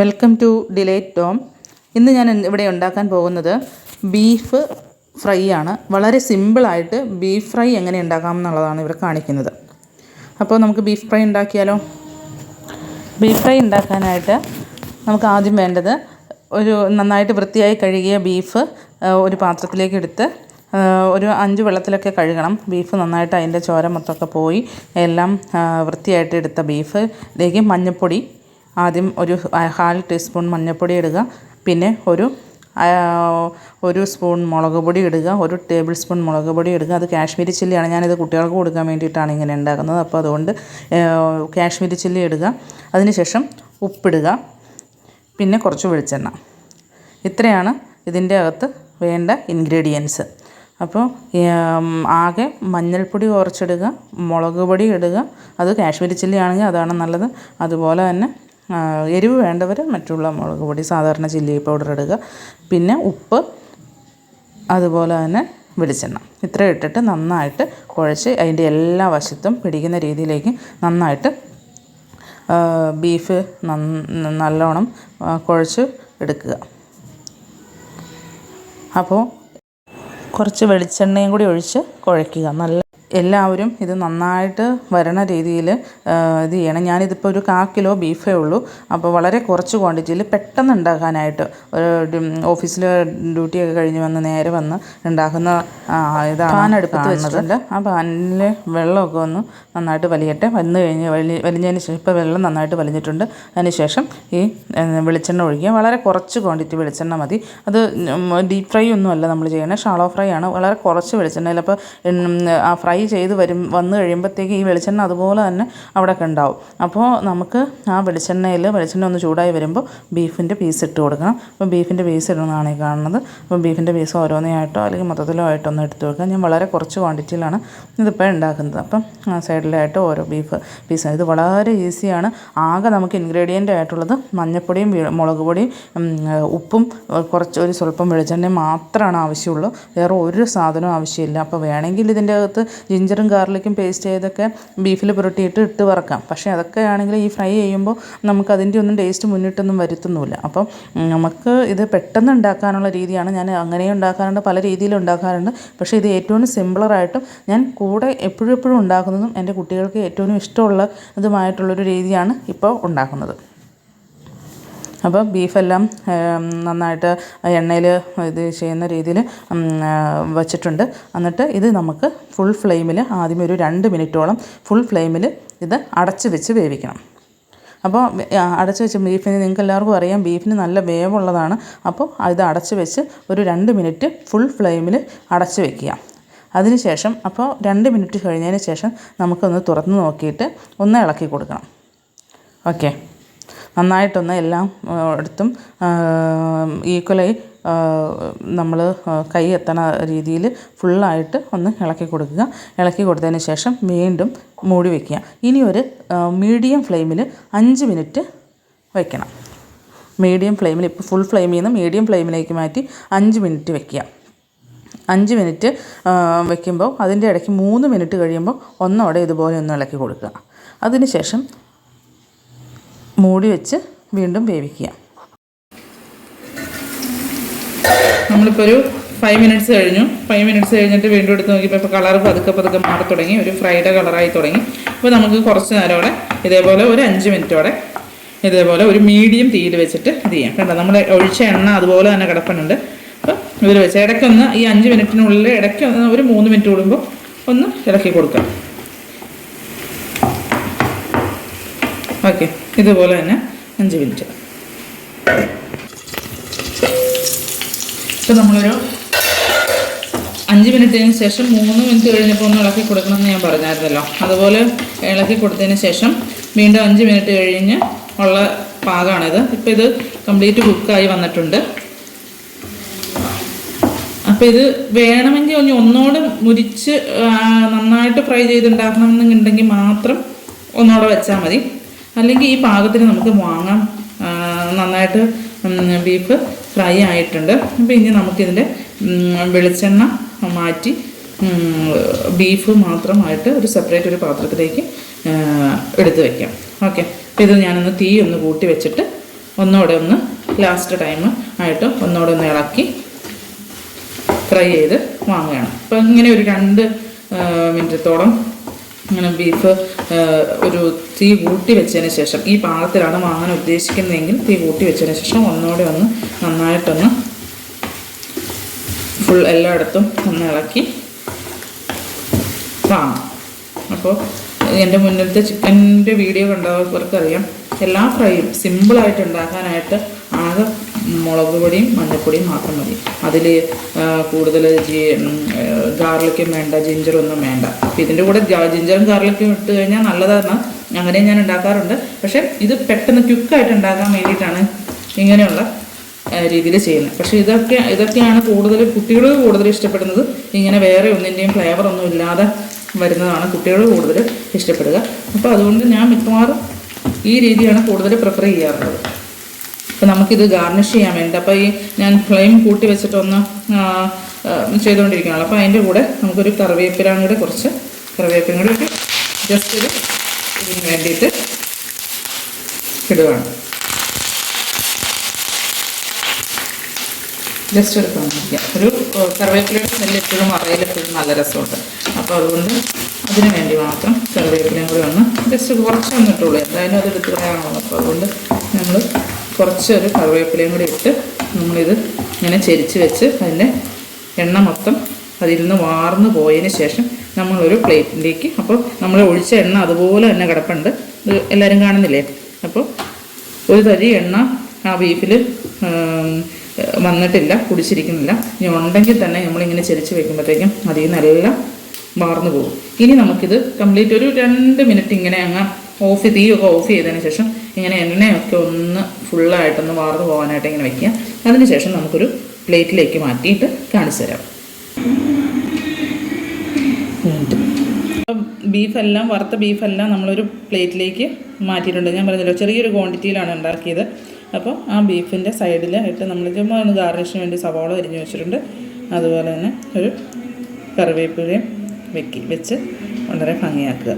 Welcome to delight Tom. ഇന്ന് ഞാൻ ഇവിടെ ഉണ്ടാക്കാൻ പോകുന്നത് ബീഫ് ഫ്രൈ ആണ്. വളരെ സിമ്പിളായിട്ട് ബീഫ് ഫ്രൈ എങ്ങനെ ഉണ്ടാക്കാം എന്നുള്ളതാണ് ഇവിടെ കാണിക്കുന്നത്. അപ്പോൾ നമുക്ക് ബീഫ് ഫ്രൈ ഉണ്ടാക്കിയാലോ? ബീഫ് ഫ്രൈ ഉണ്ടാക്കാനായിട്ട് നമുക്ക് ആദ്യം വേണ്ടത് ഒരു നന്നായിട്ട് വൃത്തിയായി കഴുകിയ ബീഫ് ഒരു പാത്രത്തിലേക്ക് എടുത്ത് ഒരു 5 വെള്ളത്തിലൊക്കെ കഴുകണം. ബീഫ് നന്നായിട്ട് അതിൻ്റെ ചോര മൊത്തമൊക്കെ പോയി എല്ലാം വൃത്തിയായിട്ട് എടുത്ത ബീഫിലേക്ക് മഞ്ഞൾപ്പൊടി ആദ്യം ഒരു 1/2 ടീസ്പൂൺ മഞ്ഞൾപ്പൊടി ഇടുക. പിന്നെ ഒരു സ്പൂൺ മുളക് പൊടി ഇടുക. 1 ടേബിൾ സ്പൂൺ മുളക് പൊടി ഇടുക. അത് കാശ്മീരി ചില്ലിയാണ്. ഞാനിത് കുട്ടികൾക്ക് കൊടുക്കാൻ വേണ്ടിയിട്ടാണ് ഇങ്ങനെ ഉണ്ടാക്കുന്നത്. അപ്പോൾ അതുകൊണ്ട് കാശ്മീരി ചില്ലി ഇടുക. അതിനുശേഷം ഉപ്പിടുക. പിന്നെ കുറച്ച് വെളിച്ചെണ്ണ. ഇത്രയാണ് ഇതിൻ്റെ അകത്ത് വേണ്ട ഇൻഗ്രീഡിയൻസ്. അപ്പോൾ ആകെ മഞ്ഞൾപ്പൊടി കുറച്ചിടുക, മുളക് പൊടി ഇടുക. അത് കാശ്മീരി ചില്ലി ആണെങ്കിൽ അതാണ് നല്ലത്. അതുപോലെ തന്നെ എരിവ് വേണ്ടവർ മറ്റുള്ള മുളക് പൊടി, സാധാരണ ചില്ലി പൗഡർ ഇടുക. പിന്നെ ഉപ്പ്, അതുപോലെ തന്നെ വെളിച്ചെണ്ണ. ഇത്ര ഇട്ടിട്ട് നന്നായിട്ട് കുഴച്ച് അതിൻ്റെ എല്ലാ വശത്തും പിടിക്കുന്ന രീതിയിലേക്ക് നന്നായിട്ട് ബീഫ് നല്ലോണം കുഴച്ച് എടുക്കുക. അപ്പോൾ കുറച്ച് വെളിച്ചെണ്ണയും കൂടി ഒഴിച്ച് കുഴയ്ക്കുക. എല്ലാവരും ഇത് നന്നായിട്ട് വരണ രീതിയിൽ ഇത് ചെയ്യണം. ഞാനിതിപ്പോൾ ഒരു 1/4 കിലോ ബീഫേ ഉള്ളൂ. അപ്പോൾ വളരെ കുറച്ച് ക്വാണ്ടിറ്റിയിൽ പെട്ടെന്ന് ഉണ്ടാക്കാനായിട്ട് ഓഫീസിൽ ഡ്യൂട്ടിയൊക്കെ കഴിഞ്ഞ് വന്ന് നേരെ വന്ന് ഉണ്ടാക്കുന്ന ഇതാണ്. പാൻ അടുപ്പത്ത് വെച്ചിട്ടുണ്ട്. ആ പാനിൽ വെള്ളമൊക്കെ ഒന്ന് നന്നായിട്ട് വലിയട്ടെ. വലിഞ്ഞതിന് ശേഷം ഇപ്പോൾ വെള്ളം നന്നായിട്ട് വലിഞ്ഞിട്ടുണ്ട്. അതിന് ശേഷം ഈ വെളിച്ചെണ്ണ ഒഴിക്കുക. വളരെ കുറച്ച് ക്വാണ്ടിറ്റി വെളിച്ചെണ്ണ മതി. അത് ഡീപ്പ് ഫ്രൈ ഒന്നുമല്ല നമ്മൾ ചെയ്യണത്, ഷാളോ ഫ്രൈ ആണ്. വളരെ കുറച്ച് വെളിച്ചെണ്ണയിൽ അപ്പോൾ ആ ഫ്രൈ ചെയ്ത് വന്നു കഴിയുമ്പോഴത്തേക്ക് ഈ വെളിച്ചെണ്ണ അതുപോലെ തന്നെ അവിടെയൊക്കെ ഉണ്ടാവും. അപ്പോൾ നമുക്ക് ആ വെളിച്ചെണ്ണ ഒന്ന് ചൂടായി വരുമ്പോൾ ബീഫിൻ്റെ പീസ് ഇട്ട് കൊടുക്കണം. അപ്പോൾ ബീഫിൻ്റെ പീസ് ഇടുന്നതാണ് ഈ കാണുന്നത്. അപ്പോൾ ബീഫിൻ്റെ പീസ് ഓരോന്നായിട്ടോ അല്ലെങ്കിൽ മൊത്തത്തിലോ ആയിട്ടൊന്ന് എടുത്ത് വെക്കുക. ഞാൻ വളരെ കുറച്ച് ക്വാണ്ടിറ്റിയിലാണ് ഇതിപ്പോൾ ഉണ്ടാക്കുന്നത്. അപ്പം സൈഡിലായിട്ട് ഓരോ ബീഫ് പീസ്. ഇത് വളരെ ഈസിയാണ്. ആകെ നമുക്ക് ഇൻഗ്രീഡിയൻ്റ് ആയിട്ടുള്ളത് മഞ്ഞൾപ്പൊടിയും മുളക് പൊടിയും ഉപ്പും ഒരു സ്വല്പം വെളിച്ചെണ്ണയും മാത്രമാണ് ആവശ്യമുള്ളൂ. വേറെ ഒരു സാധനവും ആവശ്യമില്ല. അപ്പോൾ വേണമെങ്കിൽ ഇതിൻ്റെ അകത്ത് ജിഞ്ചറും ഗാർലിക്കും പേസ്റ്റ് ചെയ്തൊക്കെ ബീഫിൽ പുരട്ടിയിട്ട് ഇട്ട് വറക്കാം. പക്ഷേ അതൊക്കെ ആണെങ്കിൽ ഈ ഫ്രൈ ചെയ്യുമ്പോൾ നമുക്ക് അതിൻ്റെ ഒന്നും ടേസ്റ്റ് മുന്നിട്ടൊന്നും വരുത്തുന്നില്ല. അപ്പം നമുക്ക് ഇത് പെട്ടെന്ന് ഉണ്ടാക്കാനുള്ള രീതിയാണ്. ഞാൻ അങ്ങനെയും ഉണ്ടാക്കാറുണ്ട്, പല രീതിയിലും ഉണ്ടാക്കാറുണ്ട്. പക്ഷേ ഇത് ഏറ്റവും സിമ്പിളറായിട്ടും ഞാൻ കൂടെ എപ്പോഴും ഉണ്ടാക്കുന്നതും എൻ്റെ കുട്ടികൾക്ക് ഏറ്റവും ഇഷ്ടമുള്ള ഇതുമായിട്ടുള്ളൊരു രീതിയാണ് ഇപ്പോൾ ഉണ്ടാക്കുന്നത്. അപ്പോൾ ബീഫെല്ലാം നന്നായിട്ട് എണ്ണയിൽ ഇത് ചെയ്യുന്ന രീതിയിൽ വച്ചിട്ടുണ്ട്. എന്നിട്ട് ഇത് നമുക്ക് ഫുൾ ഫ്ലെയിമിൽ ആദ്യം ഒരു 2 മിനിറ്റോളം ഫുൾ ഫ്ലെയിമിൽ ഇത് അടച്ച് വെച്ച് വേവിക്കണം. അപ്പോൾ അടച്ച് വെച്ച് ബീഫിന് നിങ്ങൾക്ക് എല്ലാവർക്കും അറിയാം, ബീഫിന് നല്ല വേവുള്ളതാണ്. അപ്പോൾ ഇത് അടച്ച് വെച്ച് ഒരു 2 മിനിറ്റ് ഫുൾ ഫ്ലെയിമിൽ അടച്ച് വയ്ക്കുക. അതിനുശേഷം അപ്പോൾ 2 മിനിറ്റ് കഴിഞ്ഞതിന് ശേഷം നമുക്കൊന്ന് തുറന്ന് നോക്കിയിട്ട് ഒന്ന് ഇളക്കി കൊടുക്കണം. ഓക്കെ, നന്നായിട്ടൊന്ന് എല്ലാം എടുത്തും ഈക്വലായി നമ്മൾ കൈ എത്തണ രീതിയിൽ ഫുള്ളായിട്ട് ഒന്ന് ഇളക്കി കൊടുക്കുക. ഇളക്കി കൊടുത്തതിന് ശേഷം വീണ്ടും മൂടി വയ്ക്കുക. ഇനി ഒരു മീഡിയം ഫ്ലെയിമിൽ 5 മിനിറ്റ് വയ്ക്കണം. മീഡിയം ഫ്ലെയിമിൽ, ഇപ്പോൾ ഫുൾ ഫ്ലെയിമിൽ നിന്ന് മീഡിയം ഫ്ലെയിമിലേക്ക് മാറ്റി 5 മിനിറ്റ് വയ്ക്കുക. 5 മിനിറ്റ് വയ്ക്കുമ്പോൾ അതിൻ്റെ ഇടയ്ക്ക് 3 മിനിറ്റ് കഴിയുമ്പോൾ ഒന്നോടെ ഇതുപോലെ ഒന്ന് ഇളക്കി കൊടുക്കുക. അതിന് ശേഷം മൂടി വെച്ച് വീണ്ടും വേവിക്കുക. നമ്മളിപ്പോൾ ഒരു 5 മിനിറ്റ്സ് കഴിഞ്ഞു. 5 മിനിറ്റ്സ് കഴിഞ്ഞിട്ട് വീണ്ടും എടുത്ത് നോക്കിയപ്പോൾ ഇപ്പോൾ കളർ പതുക്കെ മാറി തുടങ്ങി. ഒരു ഫ്രൈഡ് കളറായി തുടങ്ങി. അപ്പോൾ നമുക്ക് കുറച്ച് നേരമോടെ ഇതേപോലെ ഒരു 5 മിനിറ്റോടെ ഇതേപോലെ ഒരു മീഡിയം തീയിൽ വെച്ചിട്ട് ഇത് ചെയ്യാം. കണ്ടോ, നമ്മൾ ഒഴിച്ച എണ്ണ അതുപോലെ തന്നെ കിടപ്പുന്നുണ്ട്. അപ്പോൾ ഇതിൽ വെച്ച് ഇടയ്ക്കൊന്ന് ഈ 5 മിനിറ്റിനുള്ളിൽ ഇടയ്ക്ക് ഒരു 3 മിനിറ്റ് കൂടുമ്പോൾ ഒന്ന് ഇളക്കി കൊടുക്കാം. ഓക്കെ, ഇതുപോലെ തന്നെ 5 മിനിറ്റ്. ഇപ്പോൾ നമ്മളൊരു 5 മിനിറ്റിന് ശേഷം 3 മിനിറ്റ് കഴിഞ്ഞപ്പോൾ ഒന്ന് ഇളക്കി കൊടുക്കണമെന്ന് ഞാൻ പറഞ്ഞായിരുന്നല്ലോ. അതുപോലെ ഇളക്കി കൊടുത്തതിന് ശേഷം വീണ്ടും 5 മിനിറ്റ് കഴിഞ്ഞ് ഉള്ള പാകമാണിത്. ഇപ്പോൾ ഇത് കംപ്ലീറ്റ് കുക്കായി വന്നിട്ടുണ്ട്. അപ്പോൾ ഇത് വേണമെങ്കിൽ ഒന്നുകൂടെ മുരിച്ച് നന്നായിട്ട് ഫ്രൈ ചെയ്തുണ്ടാക്കണമെന്നുണ്ടെങ്കിൽ മാത്രം ഒന്നുകൂടെ വെച്ചാൽ മതി. അല്ലെങ്കിൽ ഈ പാകത്തിന് നമുക്ക് വാങ്ങാം. നന്നായിട്ട് ബീഫ് ഫ്രൈ ആയിട്ടുണ്ട്. അപ്പോൾ ഇനി നമുക്കിതിൻ്റെ വെളിച്ചെണ്ണ മാറ്റി ബീഫ് മാത്രമായിട്ട് ഒരു സെപ്പറേറ്റ് ഒരു പാത്രത്തിലേക്ക് എടുത്ത് വയ്ക്കാം. ഓക്കെ, അപ്പോൾ ഇത് ഞാനൊന്ന് തീ ഒന്ന് കൂട്ടി വെച്ചിട്ട് ഒന്നുകൂടെ ഒന്ന് ലാസ്റ്റ് ടൈം ആയിട്ട് ഒന്നുകൂടെ ഒന്ന് ഇളക്കി ഫ്രൈ ചെയ്ത് വാങ്ങുകയാണ്. അപ്പോൾ ഇങ്ങനെ ഒരു 2 മിനിറ്റത്തോളം ഇങ്ങനെ ബീഫ് ഒരു തീ കൂട്ടി വെച്ചതിന് ശേഷം, ഈ പാകത്തിലാണ് വാങ്ങാൻ ഉദ്ദേശിക്കുന്നതെങ്കിൽ തീ കൂട്ടി വെച്ചതിന് ശേഷം ഒന്നുകൂടെ ഒന്ന് നന്നായിട്ടൊന്ന് ഫുൾ എല്ലായിടത്തും ഒന്ന് ഇളക്കി വാങ്ങാം. അപ്പോൾ എൻ്റെ മുന്നിലത്തെ ചിക്കൻ്റെ വീഡിയോ കണ്ടവർക്കറിയാം, എല്ലാ ഫ്രൈയും സിമ്പിളായിട്ട് ഉണ്ടാക്കാനായിട്ട് ആകെ മുളക് പൊടിയും മഞ്ഞൾപ്പൊടിയും മാത്രം മതി. അതിൽ കൂടുതൽ ഗാർലിക്കും വേണ്ട, ജിഞ്ചറൊന്നും വേണ്ട. അപ്പോൾ ഇതിൻ്റെ കൂടെ ജിഞ്ചറും ഗാർലിക്കും ഇട്ട് കഴിഞ്ഞാൽ നല്ലതാണ്, അങ്ങനെ ഞാൻ ഉണ്ടാക്കാറുണ്ട്. പക്ഷേ ഇത് പെട്ടെന്ന് ക്വിക്കായിട്ട് ഉണ്ടാക്കാൻ വേണ്ടിയിട്ടാണ് ഇങ്ങനെയുള്ള രീതിയിൽ ചെയ്യുന്നത്. പക്ഷേ ഇതൊക്കെയാണ് കുട്ടികൾ കൂടുതൽ ഇഷ്ടപ്പെടുന്നത്. ഇങ്ങനെ വേറെ ഒന്നിൻ്റെയും ഫ്ലേവറൊന്നും ഇല്ലാതെ വരുന്നതാണ് കുട്ടികൾ കൂടുതൽ ഇഷ്ടപ്പെടുക. അപ്പോൾ അതുകൊണ്ട് ഞാൻ മിക്കവാറും ഈ രീതിയാണ് കൂടുതൽ പ്രിഫർ ചെയ്യാറുള്ളത്. അപ്പോൾ നമുക്കിത് ഗാർണിഷ് ചെയ്യാൻ വേണ്ടി, അപ്പോൾ ഈ ഞാൻ ഫ്ലെയിം കൂട്ടി വെച്ചിട്ടൊന്ന് ചെയ്തുകൊണ്ടിരിക്കുകയാണല്ലോ. അപ്പോൾ അതിൻ്റെ കൂടെ നമുക്കൊരു കറിവേപ്പിലയും കൂടെ ഇട്ട് ജസ്റ്റ് ഇതിന് വേണ്ടിയിട്ട് ഇടുകയാണ്. ജസ്റ്റ് ഒരു കാണിക്കാം. ഒരു കറിവേപ്പിലയുടെ സ്മെല്ല് എപ്പോഴും അറയിലെപ്പോഴും നല്ല രസമുണ്ട്. അപ്പോൾ അതുകൊണ്ട് അതിന് വേണ്ടി മാത്രം കറിവേപ്പിലയും കൂടി ഒന്ന് ജസ്റ്റ് കുറച്ചൊന്നും ഇട്ടുള്ളൂ, എന്തായാലും അത് എടുത്ത് കളയാണല്ലോ. അപ്പോൾ അതുകൊണ്ട് നമ്മൾ കുറച്ചൊരു കറിവേപ്പിലയും കൂടി ഇട്ട് നമ്മളിത് ഇങ്ങനെ ചെരിച്ച് വെച്ച് അതിൻ്റെ എണ്ണ മൊത്തം അതിൽ നിന്ന് വാർന്ന് പോയതിന് ശേഷം നമ്മളൊരു പ്ലേറ്റിലേക്ക്, അപ്പോൾ നമ്മൾ ഒഴിച്ച എണ്ണ അതുപോലെ തന്നെ കിടപ്പുണ്ട്, ഇത് എല്ലാവരും കാണുന്നില്ലേ. അപ്പോൾ ഒരു തരി എണ്ണ ആ ബീഫിൽ വന്നിട്ടില്ല, കുടിച്ചിരിക്കുന്നില്ല. ഇനി ഉണ്ടെങ്കിൽ തന്നെ നമ്മളിങ്ങനെ ചെരിച്ച് വെക്കുമ്പോഴത്തേക്കും അതിൽ നിന്നെല്ലാം വാർന്നു പോകും. ഇനി നമുക്കിത് കംപ്ലീറ്റ് ഒരു 2 മിനിറ്റ് ഇങ്ങനെ അങ്ങ് തീയൊക്കെ ഓഫ് ചെയ്തതിന് ശേഷം ഇങ്ങനെ എണ്ണയൊക്കെ ഒന്ന് ഫുള്ളായിട്ടൊന്ന് വാർന്നു പോകാനായിട്ട് ഇങ്ങനെ വയ്ക്കുക. അതിന് ശേഷം നമുക്കൊരു പ്ലേറ്റിലേക്ക് മാറ്റിയിട്ട് കാണിച്ചു തരാം. വറുത്ത ബീഫെല്ലാം നമ്മളൊരു പ്ലേറ്റിലേക്ക് മാറ്റിയിട്ടുണ്ട്. ഞാൻ പറഞ്ഞല്ലോ ചെറിയൊരു ക്വാണ്ടിറ്റിയിലാണ് ഉണ്ടാക്കിയത്. അപ്പോൾ ആ ബീഫിൻ്റെ സൈഡിലായിട്ട് നമ്മൾ ചുമ്മാ ഒന്ന് ഗാർണിഷിന് വേണ്ടി സവാള അരിഞ്ഞ് വെച്ചിട്ടുണ്ട്. അതുപോലെ തന്നെ ഒരു കറിവേപ്പിലയും വെച്ച് വളരെ ഭംഗിയാക്കുക.